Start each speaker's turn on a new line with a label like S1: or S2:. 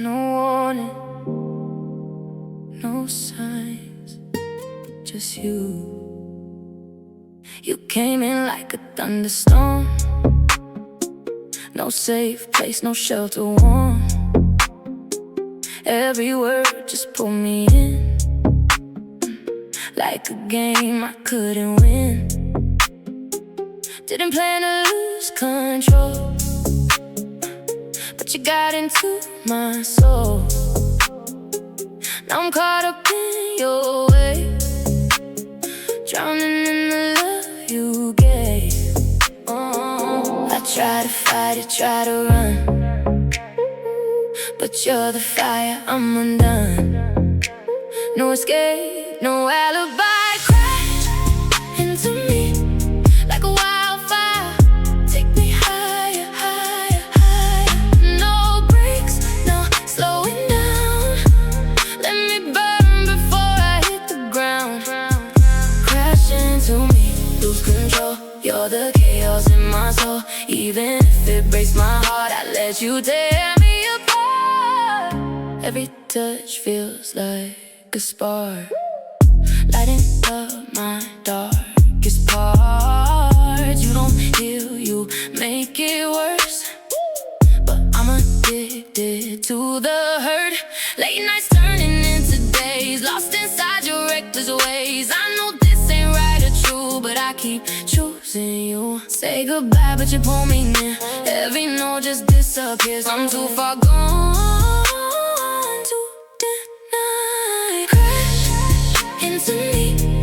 S1: No warning, no signs, just you. You came in like a thunderstorm. No safe place, no shelter warm. Every word just pulled me in, like a game I couldn't win. Didn't plan to lose control, but you got into my soul. Now I'm caught up in your way, drowning in the love you gave. I try to fight it, try to run, but you're the fire, I'm undone. No escape, no alibi. Crash into me like a wildfire. Take me higher, higher, higher. No brakes, no slowing down. Let me burn before I hit the ground. Crash into me, lose control. You're the chaos in my soul. Even if it breaks my heart, I let you tear me apart. Every touch feels like a spark, lighting up my darkest parts. You don't heal, you make it worse, but I'm addicted to the hurt. Late nights turning into days, lost inside your reckless ways. I know this ain't right or true, but I keep choosing you. Say goodbye, but you pull me near. Every note just disappears. I'm too far gone to deny. Crash into me